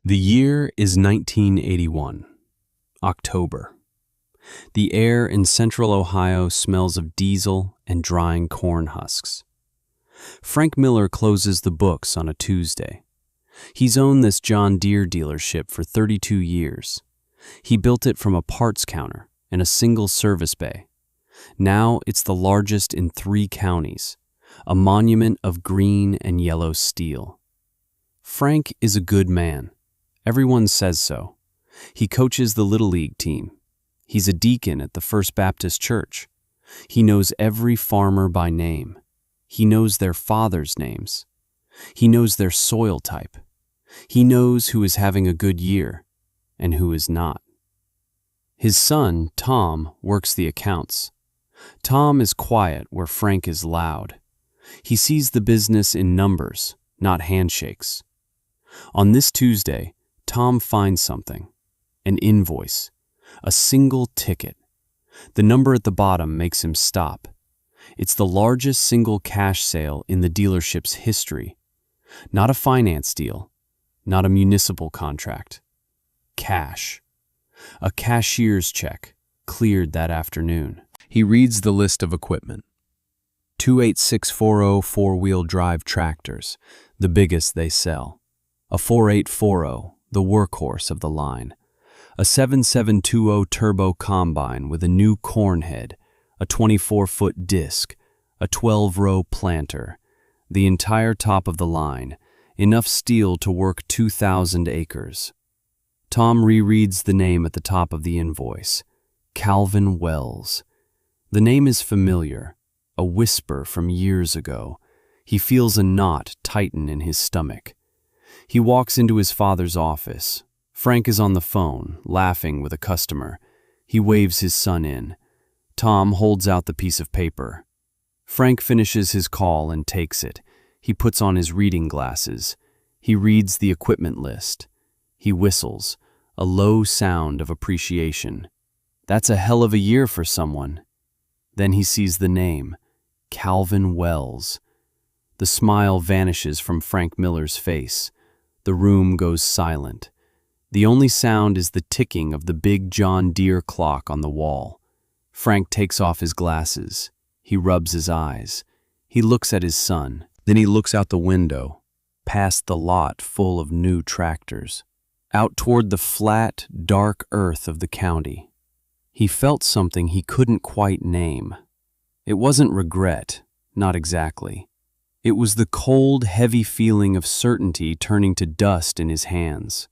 The year is 1981, October. The air in central Ohio smells of diesel and drying corn husks. Frank Miller closes the books on a Tuesday. He's owned this John Deere dealership for 32 years. He built it from a parts counter and a single service bay. Now it's the largest in 3 counties, a monument of green and yellow steel. Frank is a good man. Everyone says so. He coaches the Little League team. He's a deacon at the First Baptist Church. He knows every farmer by name. He knows their fathers' names. He knows their soil type. He knows who is having a good year and who is not. His son, Tom, works the accounts. Tom is quiet where Frank is loud. He sees the business in numbers, not handshakes. On this Tuesday, Tom finds something, an invoice, a single ticket. The number at the bottom makes him stop. It's the largest single cash sale in the dealership's history. Not a finance deal, not a municipal contract. Cash. A cashier's check, cleared that afternoon. He reads the list of equipment. 28640 four-wheel drive tractors, the biggest they sell. A 4840, the workhorse of the line. A 7720 turbo combine with a new corn head, a 24-foot disc, a 12-row planter, the entire top of the line, enough steel to work 2,000 acres. Tom rereads the name at the top of the invoice, Calvin Wells. The name is familiar, a whisper from years ago. He feels a knot tighten in his stomach. He walks into his father's office. Frank is on the phone, laughing with a customer. He waves his son in. Tom holds out the piece of paper. Frank finishes his call and takes it. He puts on his reading glasses. He reads the equipment list. He whistles, a low sound of appreciation. That's a hell of a year for someone. Then he sees the name, Calvin Wells. The smile vanishes from Frank Miller's face. The room goes silent. The only sound is the ticking of the big John Deere clock on the wall. Frank takes off his glasses. He rubs his eyes. He looks at his son. Then he looks out the window, past the lot full of new tractors, out toward the flat, dark earth of the county. He felt something he couldn't quite name. It wasn't regret, not exactly. It was the cold, heavy feeling of certainty turning to dust in his hands.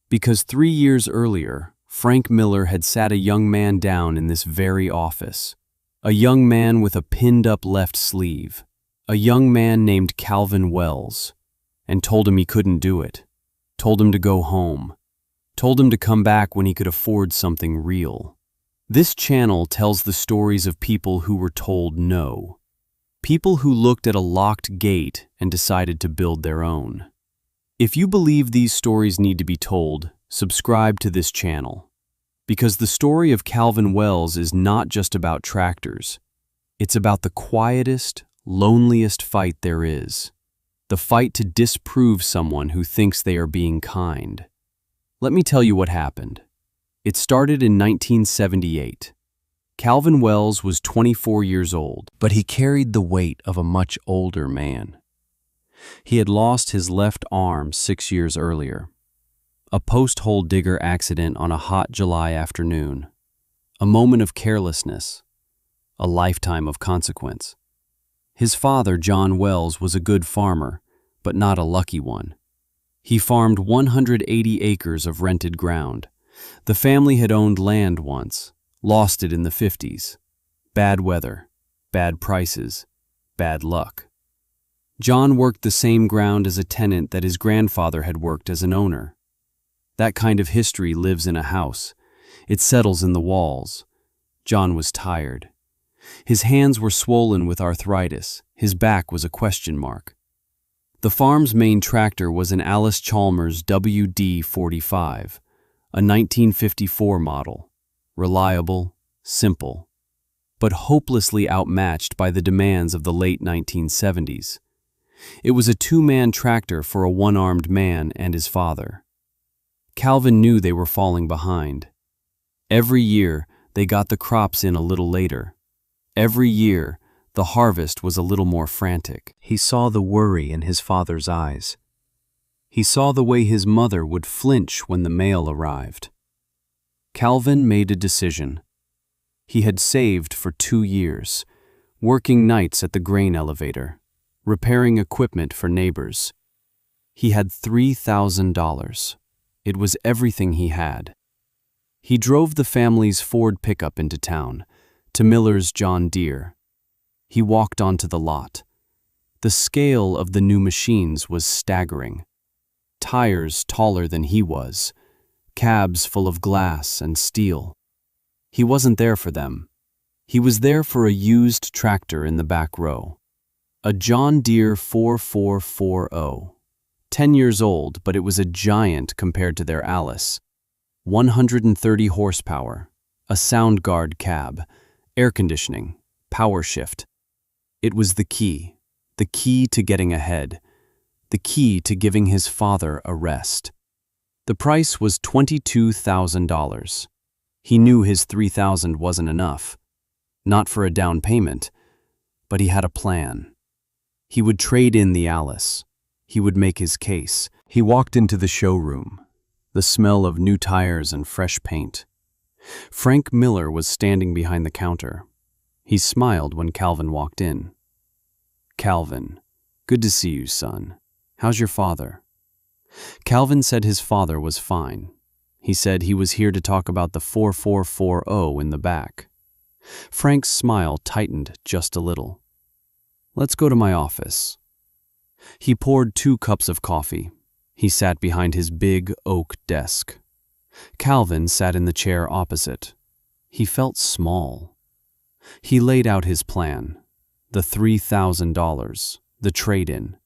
Because 3 years earlier, Frank Miller had sat a young man down in this very office. A young man with a pinned-up left sleeve. A young man named Calvin Wells. And told him he couldn't do it. Told him to go home. Told him to come back when he could afford something real. This channel tells the stories of people who were told no. People who looked at a locked gate and decided to build their own. If you believe these stories need to be told, subscribe to this channel. Because the story of Calvin Wells is not just about tractors. It's about the quietest, loneliest fight there is. The fight to disprove someone who thinks they are being kind. Let me tell you what happened. It started in 1978. Calvin Wells was 24 years old, but he carried the weight of a much older man. He had lost his left arm 6 years earlier. A post-hole digger accident on a hot July afternoon. A moment of carelessness. A lifetime of consequence. His father, John Wells, was a good farmer, but not a lucky one. He farmed 180 acres of rented ground. The family had owned land once, lost it in the 50s. Bad weather, bad prices, bad luck. John worked the same ground as a tenant that his grandfather had worked as an owner. That kind of history lives in a house. It settles in the walls. John was tired. His hands were swollen with arthritis. His back was a question mark. The farm's main tractor was an Allis Chalmers WD-45, a 1954 model. Reliable, simple, but hopelessly outmatched by the demands of the late 1970s. It was a 2-man tractor for a 1-armed man and his father. Calvin knew they were falling behind. Every year, they got the crops in a little later. Every year, the harvest was a little more frantic. He saw the worry in his father's eyes. He saw the way his mother would flinch when the mail arrived. Calvin made a decision. He had saved for 2 years, working nights at the grain elevator, repairing equipment for neighbors. He had $3,000. It was everything he had. He drove the family's Ford pickup into town, to Miller's John Deere. He walked onto the lot. The scale of the new machines was staggering. Tires taller than he was, cabs full of glass and steel. He wasn't there for them. He was there for a used tractor in the back row. A John Deere 4440. 10 years old, but it was a giant compared to their Alice. 130 horsepower, a sound guard cab, air conditioning, power shift. It was the key to getting ahead, the key to giving his father a rest. The price was $22,000. He knew his $3,000 wasn't enough, not for a down payment, but he had a plan. He would trade in the Alice. He would make his case. He walked into the showroom, the smell of new tires and fresh paint. Frank Miller was standing behind the counter. He smiled when Calvin walked in. "Calvin, good to see you, son. How's your father?" Calvin said his father was fine. He said he was here to talk about the 4440 in the back. Frank's smile tightened just a little. "Let's go to my office." He poured 2 cups of coffee. He sat behind his big oak desk. Calvin sat in the chair opposite. He felt small. He laid out his plan, the $3,000, the trade-in.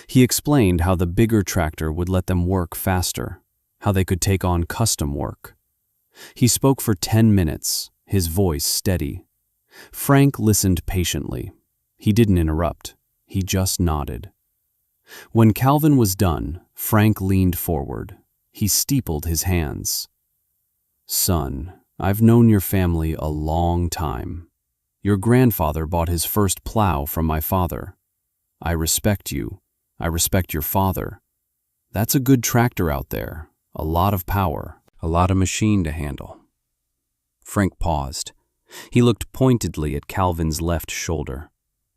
He explained how the bigger tractor would let them work faster, how they could take on custom work. He spoke for 10 minutes, his voice steady. Frank listened patiently. He didn't interrupt. He just nodded. When Calvin was done, Frank leaned forward. He steepled his hands. "Son, I've known your family a long time. Your grandfather bought his first plow from my father. I respect you. I respect your father. That's a good tractor out there, a lot of power, a lot of machine to handle." Frank paused. He looked pointedly at Calvin's left shoulder,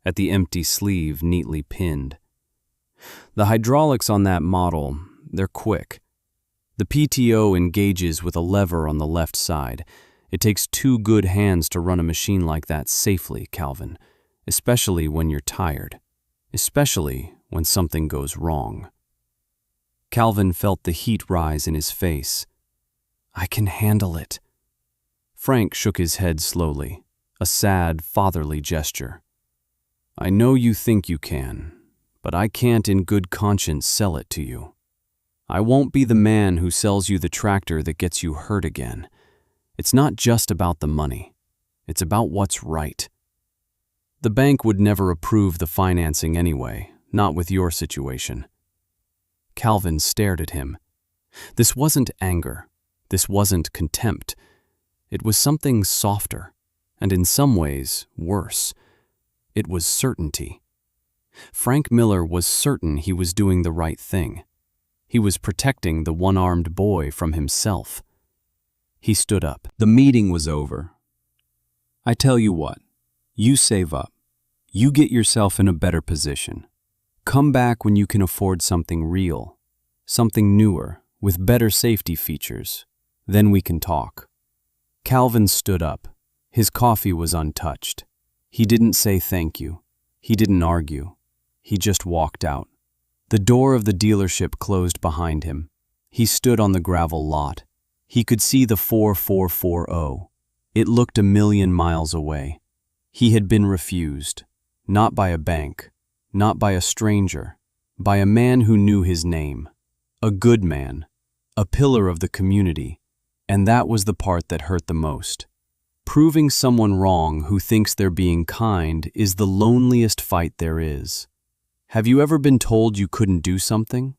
at the empty sleeve neatly pinned. "The hydraulics on that model, they're quick. The PTO engages with a lever on the left side. It takes 2 good hands to run a machine like that safely, Calvin, especially when you're tired, especially when something goes wrong." Calvin felt the heat rise in his face. "I can handle it." Frank shook his head slowly, a sad, fatherly gesture. "I know you think you can, but I can't in good conscience sell it to you. I won't be the man who sells you the tractor that gets you hurt again. It's not just about the money. It's about what's right. The bank would never approve the financing anyway, not with your situation." Calvin stared at him. This wasn't anger. This wasn't contempt. It was something softer, and in some ways, worse. It was certainty. Frank Miller was certain he was doing the right thing. He was protecting the one-armed boy from himself. He stood up. The meeting was over. "I tell you what, you save up. You get yourself in a better position. Come back when you can afford something real, something newer, with better safety features. Then we can talk." Calvin stood up. His coffee was untouched. He didn't say thank you. He didn't argue. He just walked out. The door of the dealership closed behind him. He stood on the gravel lot. He could see the 4440. It looked a million miles away. He had been refused, not by a bank, not by a stranger, by a man who knew his name. A good man, a pillar of the community, and that was the part that hurt the most. Proving someone wrong who thinks they're being kind is the loneliest fight there is. Have you ever been told you couldn't do something?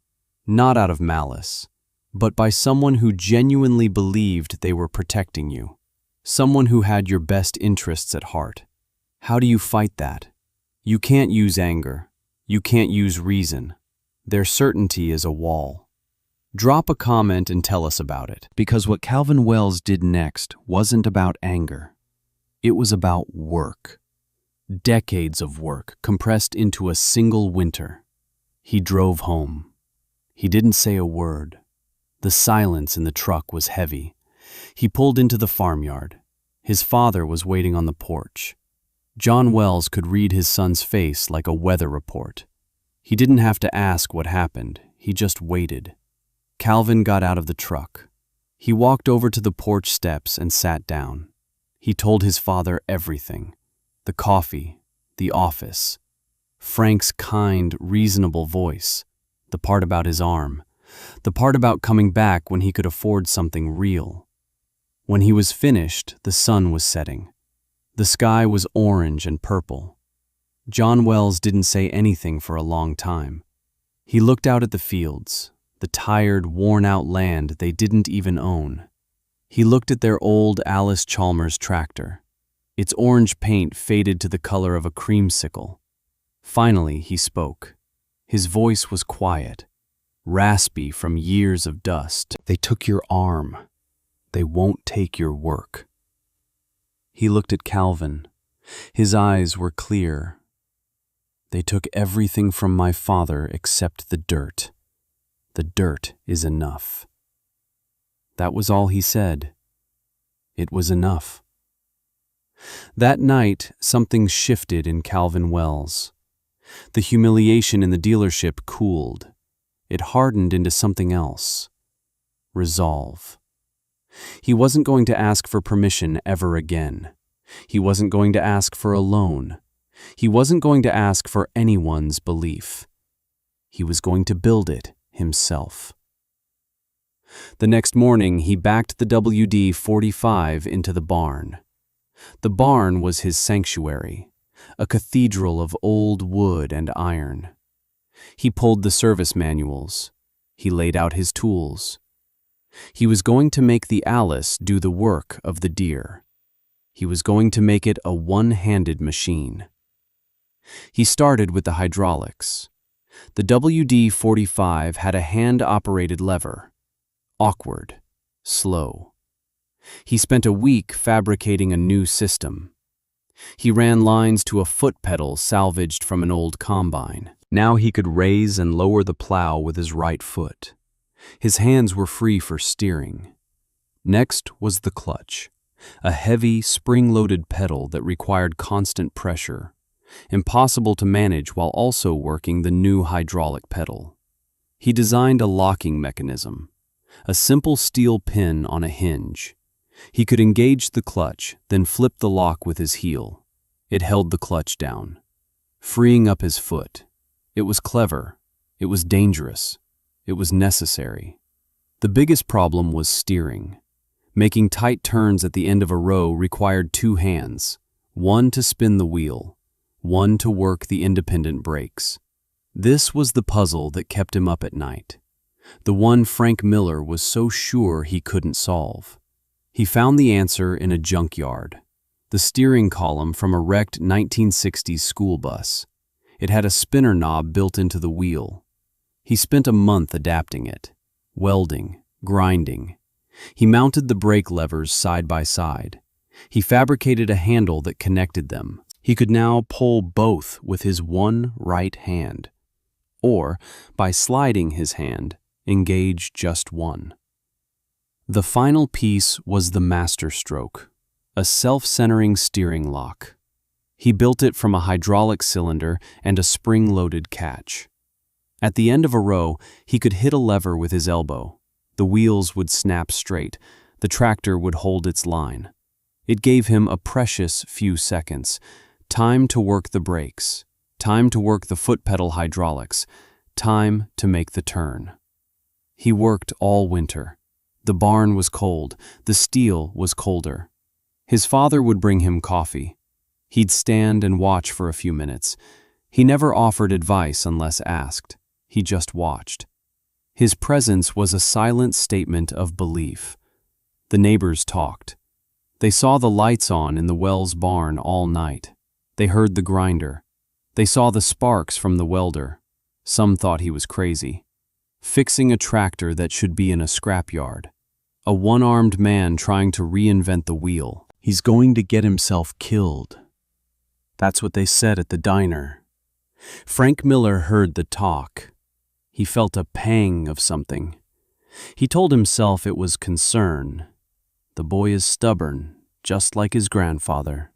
Not out of malice, but by someone who genuinely believed they were protecting you. Someone who had your best interests at heart. How do you fight that? You can't use anger. You can't use reason. Their certainty is a wall. Drop a comment and tell us about it, because what Calvin Wells did next wasn't about anger. It was about work. Decades of work compressed into a single winter. He drove home. He didn't say a word. The silence in the truck was heavy. He pulled into the farmyard. His father was waiting on the porch. John Wells could read his son's face like a weather report. He didn't have to ask what happened. He just waited. Calvin got out of the truck. He walked over to the porch steps and sat down. He told his father everything. The coffee, the office, Frank's kind, reasonable voice, the part about his arm, the part about coming back when he could afford something real. When he was finished, the sun was setting. The sky was orange and purple. John Wells didn't say anything for a long time. He looked out at the fields, the tired, worn-out land they didn't even own. He looked at their old Alice Chalmers tractor. Its orange paint faded to the color of a creamsicle. Finally, he spoke. His voice was quiet, raspy from years of dust. They took your arm. They won't take your work. He looked at Calvin. His eyes were clear. They took everything from my father except the dirt. The dirt is enough. That was all he said. It was enough. That night, something shifted in Calvin Wells. The humiliation in the dealership cooled. It hardened into something else. Resolve. He wasn't going to ask for permission ever again. He wasn't going to ask for a loan. He wasn't going to ask for anyone's belief. He was going to build it himself. The next morning, he backed the WD-45 into the barn. The barn was his sanctuary, a cathedral of old wood and iron. He pulled the service manuals. He laid out his tools. He was going to make the Alice do the work of the Deere. He was going to make it a one-handed machine. He started with the hydraulics. The WD-45 had a hand-operated lever. Awkward, slow. He spent a week fabricating a new system. He ran lines to a foot pedal salvaged from an old combine. Now he could raise and lower the plow with his right foot. His hands were free for steering. Next was the clutch, a heavy, spring-loaded pedal that required constant pressure, impossible to manage while also working the new hydraulic pedal. He designed a locking mechanism, a simple steel pin on a hinge. He could engage the clutch, then flip the lock with his heel. It held the clutch down, freeing up his foot. It was clever. It was dangerous. It was necessary. The biggest problem was steering. Making tight turns at the end of a row required two hands, one to spin the wheel, one to work the independent brakes. This was the puzzle that kept him up at night, the one Frank Miller was so sure he couldn't solve. He found the answer in a junkyard, the steering column from a wrecked 1960s school bus. It had a spinner knob built into the wheel. He spent a month adapting it, welding, grinding. He mounted the brake levers side by side. He fabricated a handle that connected them. He could now pull both with his one right hand, or, by sliding his hand, engage just one. The final piece was the master stroke, a self-centering steering lock. He built it from a hydraulic cylinder and a spring-loaded catch. At the end of a row, he could hit a lever with his elbow. The wheels would snap straight. The tractor would hold its line. It gave him a precious few seconds. Time to work the brakes. Time to work the foot pedal hydraulics. Time to make the turn. He worked all winter. The barn was cold. The steel was colder. His father would bring him coffee. He'd stand and watch for a few minutes. He never offered advice unless asked. He just watched. His presence was a silent statement of belief. The neighbors talked. They saw the lights on in the Wells barn all night. They heard the grinder. They saw the sparks from the welder. Some thought he was crazy. Fixing a tractor that should be in a scrapyard. A one-armed man trying to reinvent the wheel. He's going to get himself killed. That's what they said at the diner. Frank Miller heard the talk. He felt a pang of something. He told himself it was concern. The boy is stubborn, just like his grandfather.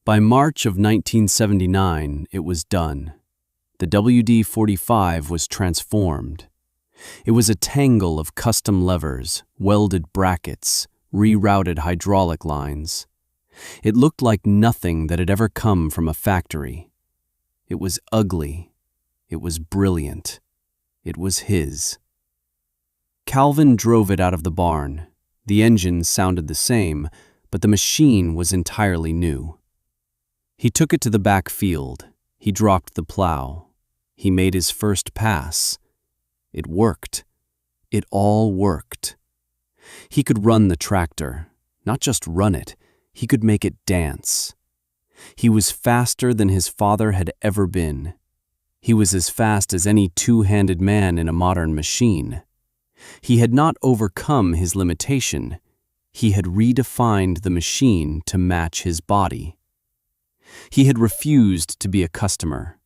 By March of 1979, it was done. The WD-45 was transformed. It was a tangle of custom levers, welded brackets, rerouted hydraulic lines. It looked like nothing that had ever come from a factory. It was ugly. It was brilliant. It was his. Calvin drove it out of the barn. The engine sounded the same, but the machine was entirely new. He took it to the back field. He dropped the plow. He made his first pass. It worked. It all worked. He could run the tractor. Not just run it, he could make it dance. He was faster than his father had ever been. He was as fast as any two-handed man in a modern machine. He had not overcome his limitation. He had redefined the machine to match his body. He had refused to be a customer.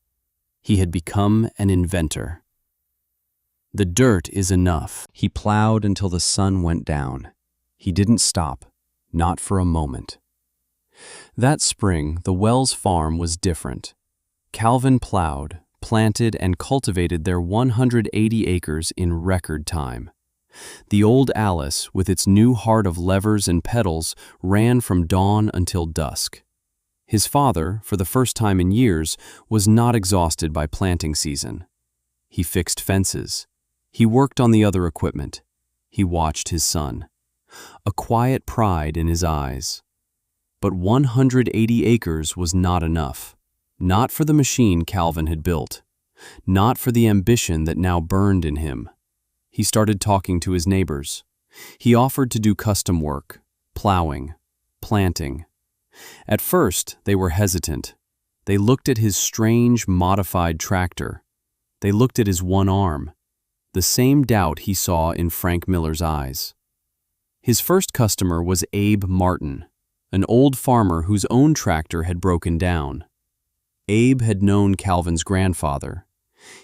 He had become an inventor. The dirt is enough. He plowed until the sun went down. He didn't stop, not for a moment. That spring, the Wells farm was different. Calvin plowed, planted, and cultivated their 180 acres in record time. The old Alice, with its new heart of levers and pedals, ran from dawn until dusk. His father, for the first time in years, was not exhausted by planting season. He fixed fences. He worked on the other equipment. He watched his son. A quiet pride in his eyes. But 180 acres was not enough. Not for the machine Calvin had built. Not for the ambition that now burned in him. He started talking to his neighbors. He offered to do custom work, plowing, planting. At first, they were hesitant. They looked at his strange, modified tractor. They looked at his one arm. The same doubt he saw in Frank Miller's eyes. His first customer was Abe Martin, an old farmer whose own tractor had broken down. Abe had known Calvin's grandfather.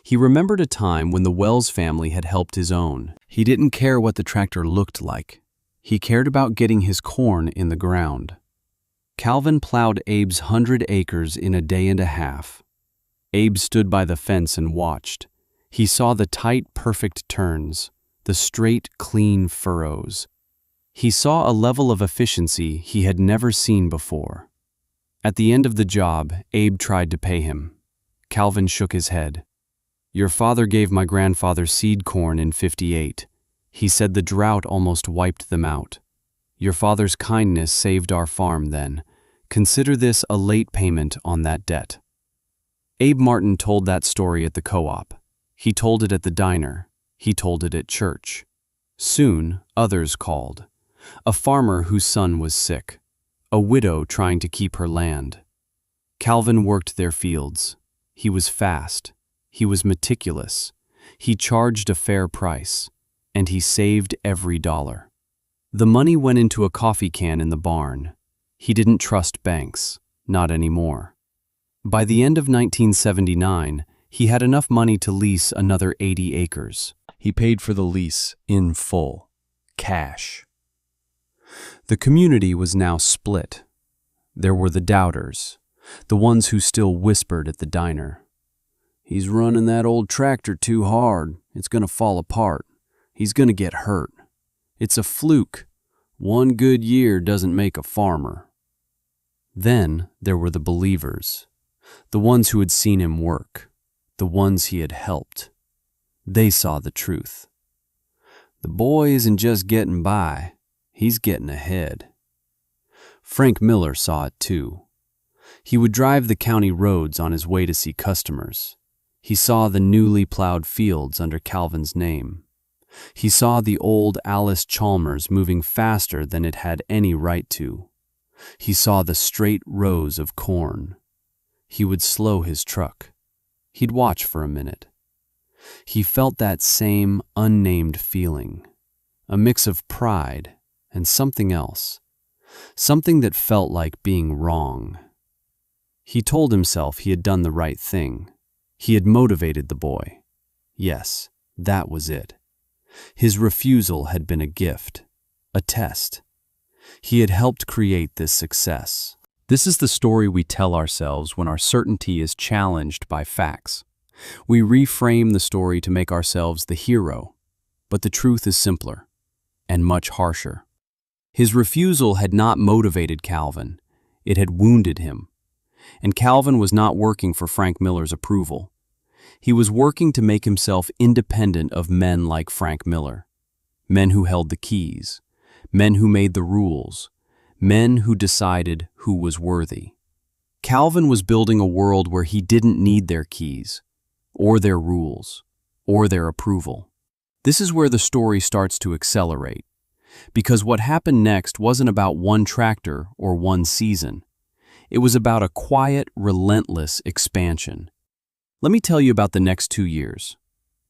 He remembered a time when the Wells family had helped his own. He didn't care what the tractor looked like. He cared about getting his corn in the ground. Calvin plowed Abe's 100 acres in a day and a half. Abe stood by the fence and watched. He saw the tight, perfect turns, the straight, clean furrows. He saw a level of efficiency he had never seen before. At the end of the job, Abe tried to pay him. Calvin shook his head. "Your father gave my grandfather seed corn in '58. He said the drought almost wiped them out. Your father's kindness saved our farm then. Consider this a late payment on that debt." Abe Martin told that story at the co-op. He told it at the diner. He told it at church. Soon, others called. A farmer whose son was sick. A widow trying to keep her land. Calvin worked their fields. He was fast. He was meticulous. He charged a fair price. And he saved every dollar. The money went into a coffee can in the barn. He didn't trust banks. Not anymore. By the end of 1979, he had enough money to lease another 80 acres. He paid for the lease in full. Cash. The community was now split. There were the doubters, the ones who still whispered at the diner. "He's running that old tractor too hard. It's going to fall apart. He's going to get hurt. It's a fluke. One good year doesn't make a farmer." Then there were the believers, the ones who had seen him work, the ones he had helped. They saw the truth. The boy isn't just getting by, he's getting ahead. Frank Miller saw it too. He would drive the county roads on his way to see customers. He saw the newly plowed fields under Calvin's name. He saw the old Alice Chalmers moving faster than it had any right to. He saw the straight rows of corn. He would slow his truck. He'd watch for a minute. He felt that same unnamed feeling, a mix of pride and something else, something that felt like being wrong. He told himself he had done the right thing. He had motivated the boy. Yes, that was it. His refusal had been a gift, a test. He had helped create this success. This is the story we tell ourselves when our certainty is challenged by facts. We reframe the story to make ourselves the hero, but the truth is simpler and much harsher. His refusal had not motivated Calvin. It had wounded him. And Calvin was not working for Frank Miller's approval. He was working to make himself independent of men like Frank Miller, men who held the keys, men who made the rules, men who decided who was worthy. Calvin was building a world where he didn't need their keys, or their rules, or their approval. This is where the story starts to accelerate, because what happened next wasn't about one tractor or one season. It was about a quiet, relentless expansion. Let me tell you about the next 2 years.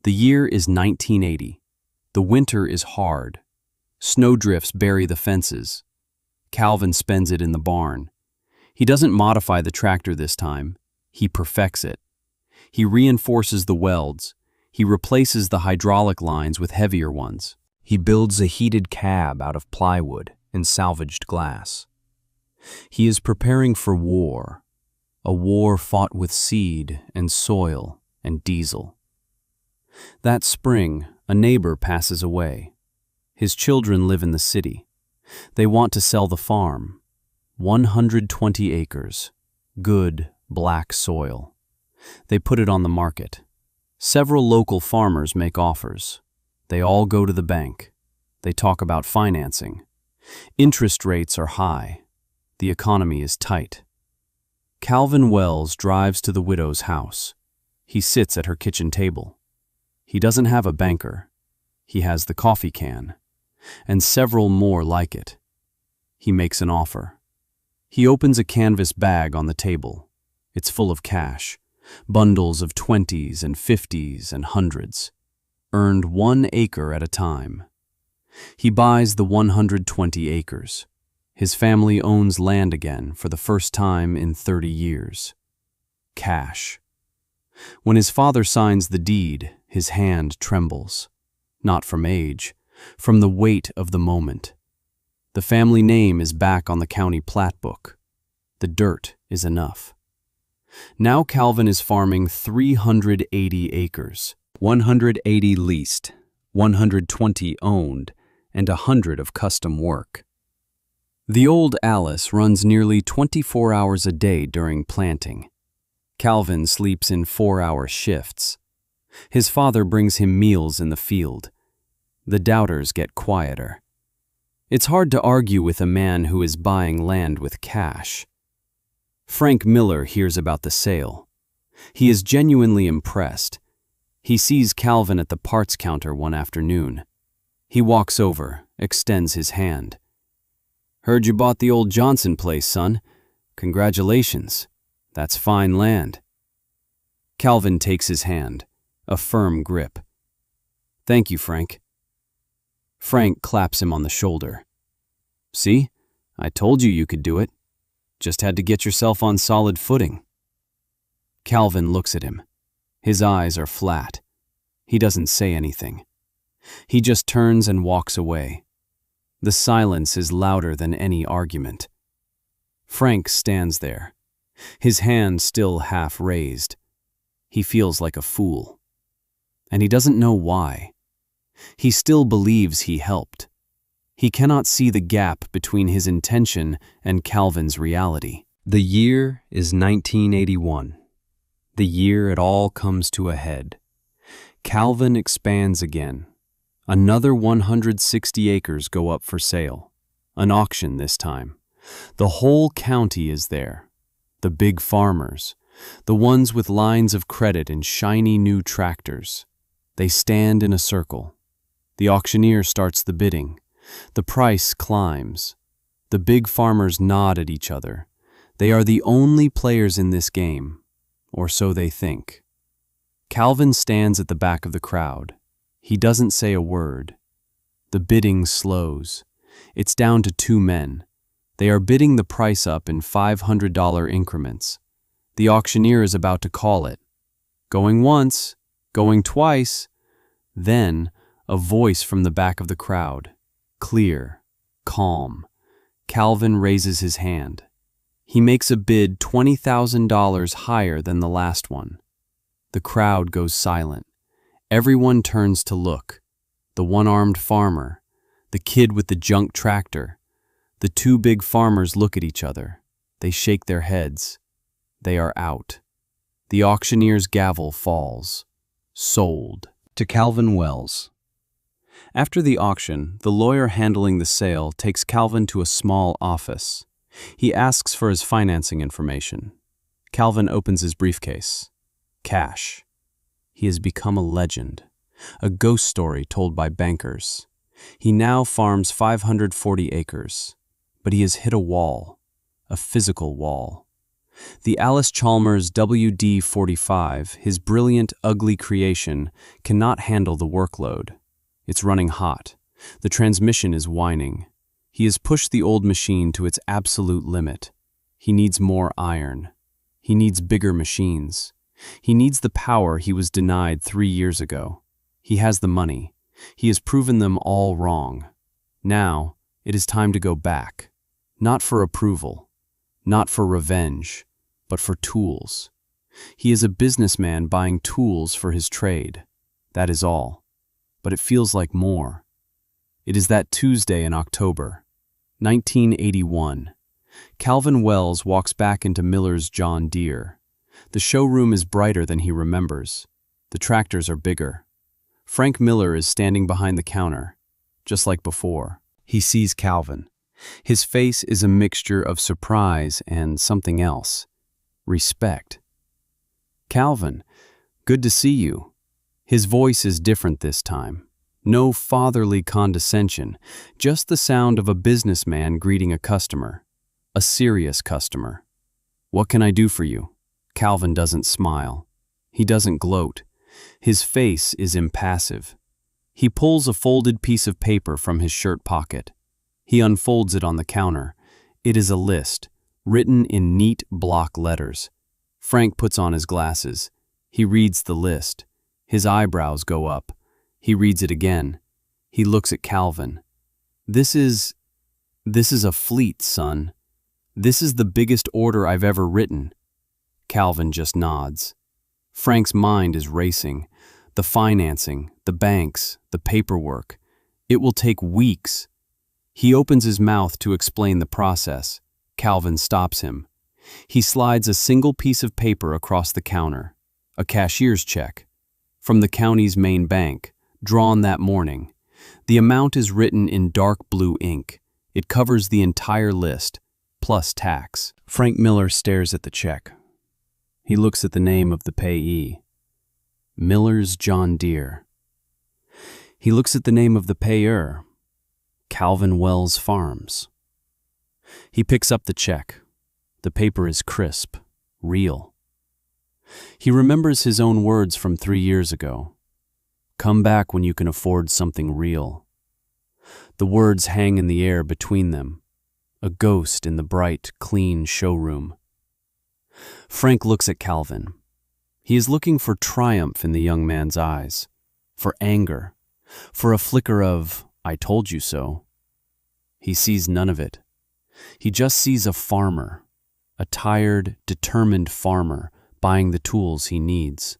The year is 1980. The winter is hard. Snowdrifts bury the fences. Calvin spends it in the barn. He doesn't modify the tractor this time. He perfects it. He reinforces the welds. He replaces the hydraulic lines with heavier ones. He builds a heated cab out of plywood and salvaged glass. He is preparing for war, a war fought with seed and soil and diesel. That spring, a neighbor passes away. His children live in the city. They want to sell the farm. 120 acres, good black soil. They put it on the market. Several local farmers make offers. They all go to the bank. They talk about financing. Interest rates are high. The economy is tight. Calvin Wells drives to the widow's house. He sits at her kitchen table. He doesn't have a banker. He has the coffee can, and several more like it. He makes an offer. He opens a canvas bag on the table. It's full of cash, bundles of 20s and 50s and hundreds, earned 1 acre at a time. He buys the 120 acres. His family owns land again for the first time in 30 years. Cash. When his father signs the deed, his hand trembles. Not from age, from the weight of the moment. The family name is back on the county plat book. The dirt is enough. Now Calvin is farming 380 acres, 180 leased, 120 owned, and 100 of custom work. The old Alice runs nearly 24 hours a day during planting. Calvin sleeps in 4-hour shifts. His father brings him meals in the field. The doubters get quieter. It's hard to argue with a man who is buying land with cash. Frank Miller hears about the sale. He is genuinely impressed. He sees Calvin at the parts counter one afternoon. He walks over, extends his hand. "Heard you bought the old Johnson place, son. Congratulations. That's fine land." Calvin takes his hand, a firm grip. "Thank you, Frank." Frank claps him on the shoulder. "See, I told you you could do it. Just had to get yourself on solid footing." Calvin looks at him. His eyes are flat. He doesn't say anything. He just turns and walks away. The silence is louder than any argument. Frank stands there, his hand still half raised. He feels like a fool. And he doesn't know why. He still believes he helped. He cannot see the gap between his intention and Calvin's reality. The year is 1981. The year it all comes to a head. Calvin expands again. Another 160 acres go up for sale. An auction this time. The whole county is there. The big farmers, the ones with lines of credit and shiny new tractors. They stand in a circle. The auctioneer starts the bidding. The price climbs. The big farmers nod at each other. They are the only players in this game, or so they think. Calvin stands at the back of the crowd. He doesn't say a word. The bidding slows. It's down to 2 men. They are bidding the price up in $500 increments. The auctioneer is about to call it. Going once, going twice. Then, a voice from the back of the crowd. Clear, calm. Calvin raises his hand. He makes a bid $20,000 higher than the last one. The crowd goes silent. Everyone turns to look. The one-armed farmer, the kid with the junk tractor. The 2 big farmers look at each other. They shake their heads. They are out. The auctioneer's gavel falls. Sold. To Calvin Wells. After the auction, the lawyer handling the sale takes Calvin to a small office. He asks for his financing information. Calvin opens his briefcase. Cash. He has become a legend, a ghost story told by bankers. He now farms 540 acres, but he has hit a wall, a physical wall. The Allis-Chalmers WD-45, his brilliant, ugly creation, cannot handle the workload. It's running hot. The transmission is whining. He has pushed the old machine to its absolute limit. He needs more iron. He needs bigger machines. He needs the power he was denied 3 years ago. He has the money. He has proven them all wrong. Now, it is time to go back. Not for approval, not for revenge, but for tools. He is a businessman buying tools for his trade. That is all. But it feels like more. It is that Tuesday in October, 1981. Calvin Wells walks back into Miller's John Deere. The showroom is brighter than he remembers. The tractors are bigger. Frank Miller is standing behind the counter, just like before. He sees Calvin. His face is a mixture of surprise and something else. Respect. Calvin, good to see you. His voice is different this time. No fatherly condescension, just the sound of a businessman greeting a customer. A serious customer. What can I do for you? Calvin doesn't smile. He doesn't gloat. His face is impassive. He pulls a folded piece of paper from his shirt pocket. He unfolds it on the counter. It is a list, written in neat block letters. Frank puts on his glasses. He reads the list. His eyebrows go up. He reads it again. He looks at Calvin. This is a fleet, son. This is the biggest order I've ever written. Calvin just nods. Frank's mind is racing. The financing, the banks, the paperwork. It will take weeks. He opens his mouth to explain the process. Calvin stops him. He slides a single piece of paper across the counter. A cashier's check. From the county's main bank, drawn that morning. The amount is written in dark blue ink. It covers the entire list, plus tax. Frank Miller stares at the check. He looks at the name of the payee. Miller's John Deere. He looks at the name of the payer. Calvin Wells Farms. He picks up the check. The paper is crisp, real. He remembers his own words from 3 years ago. Come back when you can afford something real. The words hang in the air between them, a ghost in the bright, clean showroom. Frank looks at Calvin. He is looking for triumph in the young man's eyes, for anger, for a flicker of, I told you so. He sees none of it. He just sees a farmer, a tired, determined farmer buying the tools he needs.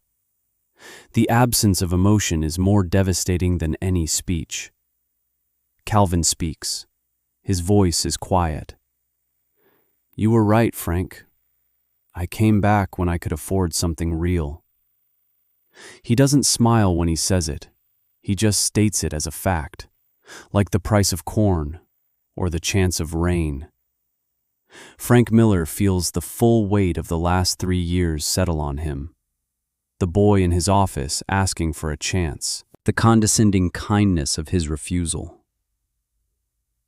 The absence of emotion is more devastating than any speech. Calvin speaks. His voice is quiet. You were right, Frank. I came back when I could afford something real. He doesn't smile when he says it. He just states it as a fact, like the price of corn or the chance of rain. Frank Miller feels the full weight of the last 3 years settle on him. The boy in his office asking for a chance, the condescending kindness of his refusal,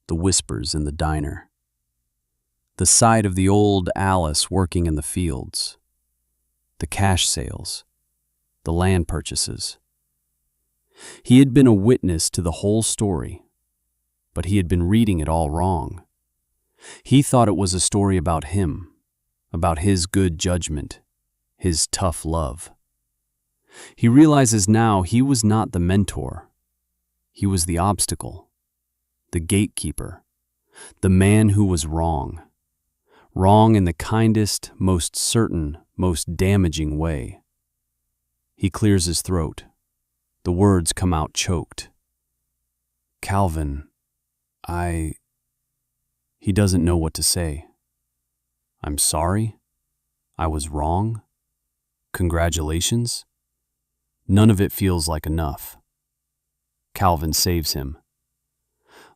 the whispers in the diner, the sight of the old Alice working in the fields, the cash sales, the land purchases. He had been a witness to the whole story, but he had been reading it all wrong. He thought it was a story about him, about his good judgment, his tough love. He realizes now he was not the mentor. He was the obstacle, the gatekeeper, the man who was wrong. Wrong in the kindest, most certain, most damaging way. He clears his throat. The words come out choked. Calvin, He doesn't know what to say. I'm sorry? I was wrong? Congratulations? None of it feels like enough. Calvin saves him.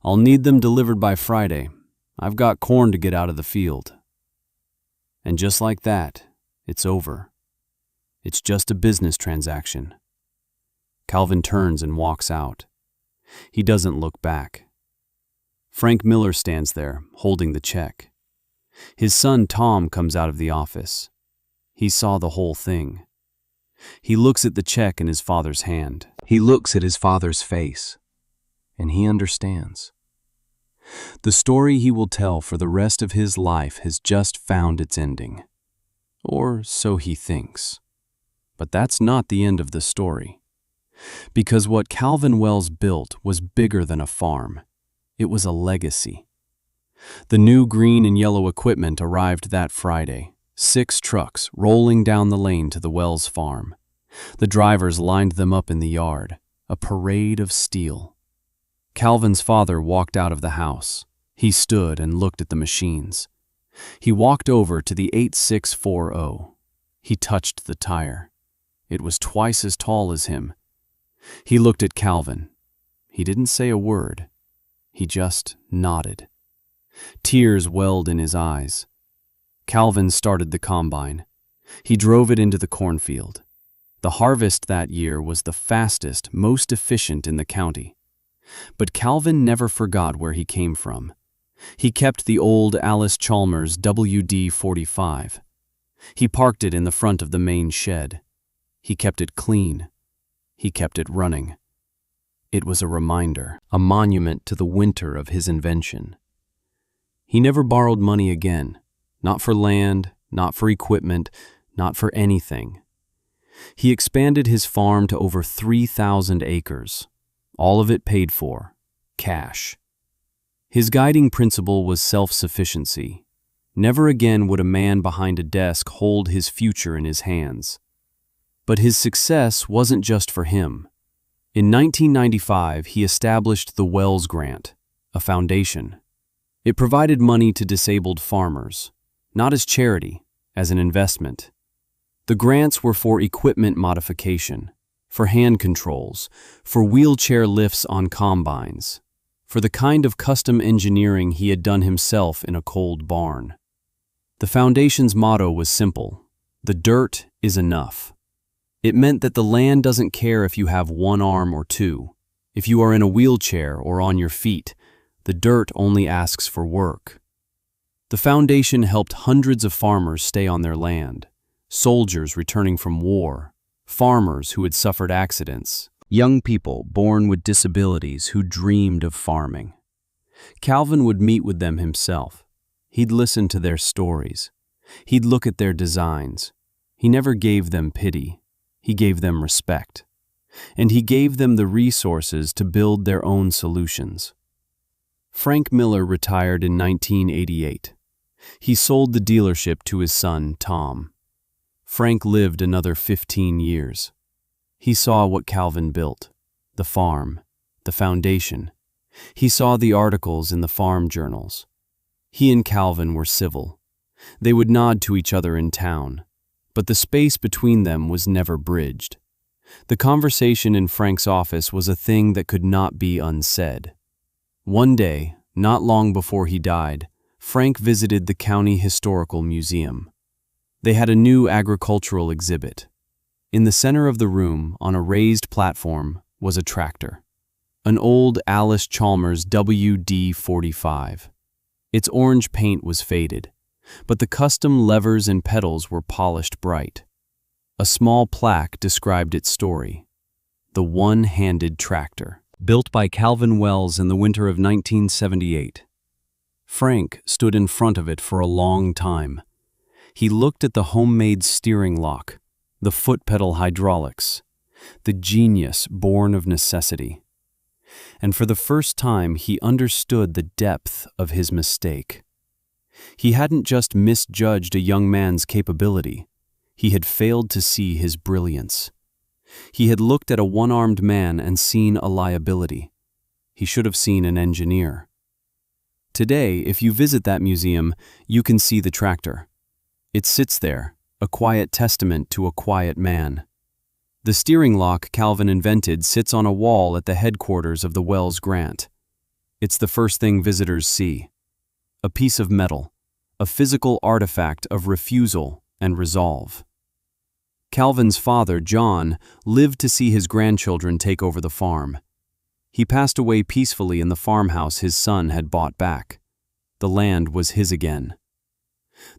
I'll need them delivered by Friday. I've got corn to get out of the field. And just like that, it's over. It's just a business transaction. Calvin turns and walks out. He doesn't look back. Frank Miller stands there, holding the check. His son Tom comes out of the office. He saw the whole thing. He looks at the check in his father's hand. He looks at his father's face, and he understands. The story he will tell for the rest of his life has just found its ending. Or so he thinks. But that's not the end of the story. Because what Calvin Wells built was bigger than a farm. It was a legacy. The new green and yellow equipment arrived that Friday, 6 trucks rolling down the lane to the Wells farm. The drivers lined them up in the yard, a parade of steel. Calvin's father walked out of the house. He stood and looked at the machines. He walked over to the 8640. He touched the tire. It was twice as tall as him. He looked at Calvin. He didn't say a word. He just nodded. Tears welled in his eyes. Calvin started the combine. He drove it into the cornfield. The harvest that year was the fastest, most efficient in the county. But Calvin never forgot where he came from. He kept the old Alice Chalmers WD-45. He parked it in the front of the main shed. He kept it clean. He kept it running. It was a reminder, a monument to the winter of his invention. He never borrowed money again, not for land, not for equipment, not for anything. He expanded his farm to over 3,000 acres, all of it paid for, cash. His guiding principle was self-sufficiency. Never again would a man behind a desk hold his future in his hands. But his success wasn't just for him. In 1995, he established the Wells Grant, a foundation. It provided money to disabled farmers, not as charity, as an investment. The grants were for equipment modification, for hand controls, for wheelchair lifts on combines, for the kind of custom engineering he had done himself in a cold barn. The foundation's motto was simple: the dirt is enough. It meant that the land doesn't care if you have 1 arm or 2, if you are in a wheelchair or on your feet. The dirt only asks for work. The foundation helped hundreds of farmers stay on their land, soldiers returning from war, farmers who had suffered accidents, young people born with disabilities who dreamed of farming. Calvin would meet with them himself. He'd listen to their stories. He'd look at their designs. He never gave them pity. He gave them respect. And he gave them the resources to build their own solutions. Frank Miller retired in 1988. He sold the dealership to his son, Tom. Frank lived another 15 years. He saw what Calvin built, the farm, the foundation. He saw the articles in the farm journals. He and Calvin were civil. They would nod to each other in town, but the space between them was never bridged. The conversation in Frank's office was a thing that could not be unsaid. One day, not long before he died, Frank visited the County Historical Museum. They had a new agricultural exhibit. In the center of the room, on a raised platform, was a tractor. An old Allis-Chalmers WD-45. Its orange paint was faded, but the custom levers and pedals were polished bright. A small plaque described its story: the one-handed tractor, built by Calvin Wells in the winter of 1978. Frank stood in front of it for a long time. He looked at the homemade steering lock, the foot pedal hydraulics, the genius born of necessity. And for the first time, he understood the depth of his mistake. He hadn't just misjudged a young man's capability. He had failed to see his brilliance. He had looked at a one-armed man and seen a liability. He should have seen an engineer. Today, if you visit that museum, you can see the tractor. It sits there, a quiet testament to a quiet man. The steering lock Calvin invented sits on a wall at the headquarters of the Wells Grant. It's the first thing visitors see. A piece of metal, a physical artifact of refusal and resolve. Calvin's father, John, lived to see his grandchildren take over the farm. He passed away peacefully in the farmhouse his son had bought back. The land was his again.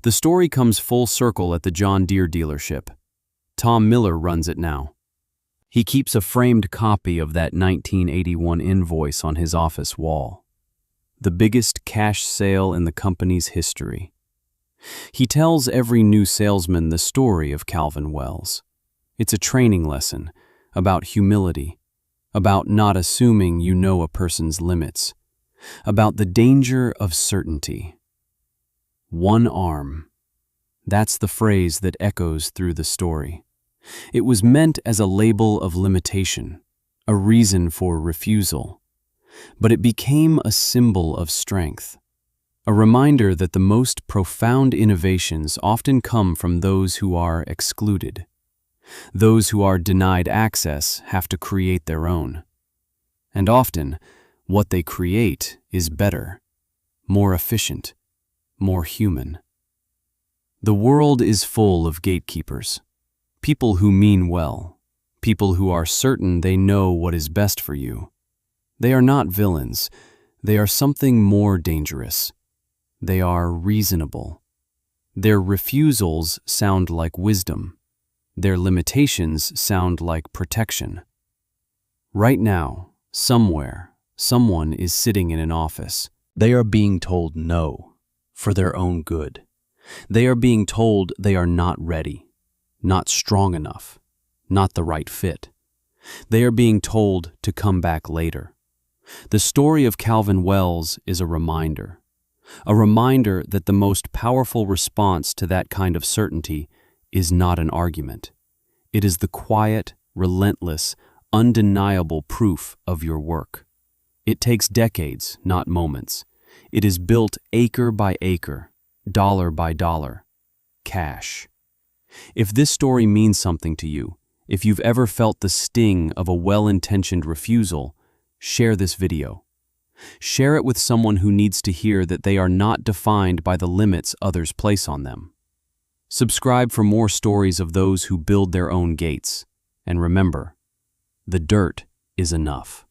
The story comes full circle at the John Deere dealership. Tom Miller runs it now. He keeps a framed copy of that 1981 invoice on his office wall. The biggest cash sale in the company's history. He tells every new salesman the story of Calvin Wells. It's a training lesson about humility, about not assuming you know a person's limits, about the danger of certainty. One arm. That's the phrase that echoes through the story. It was meant as a label of limitation, a reason for refusal. But it became a symbol of strength, a reminder that the most profound innovations often come from those who are excluded. Those who are denied access have to create their own. And often, what they create is better, more efficient, more human. The world is full of gatekeepers. People who mean well, people who are certain they know what is best for you. They are not villains. They are something more dangerous. They are reasonable. Their refusals sound like wisdom. Their limitations sound like protection. Right now, somewhere, someone is sitting in an office. They are being told no, for their own good. They are being told they are not ready, not strong enough, not the right fit. They are being told to come back later. The story of Calvin Wells is a reminder that the most powerful response to that kind of certainty is not an argument. It is the quiet, relentless, undeniable proof of your work. It takes decades, not moments. It is built acre by acre, dollar by dollar, cash. If this story means something to you, if you've ever felt the sting of a well-intentioned refusal, share this video. Share it with someone who needs to hear that they are not defined by the limits others place on them. Subscribe for more stories of those who build their own gates. And remember, the dirt is enough.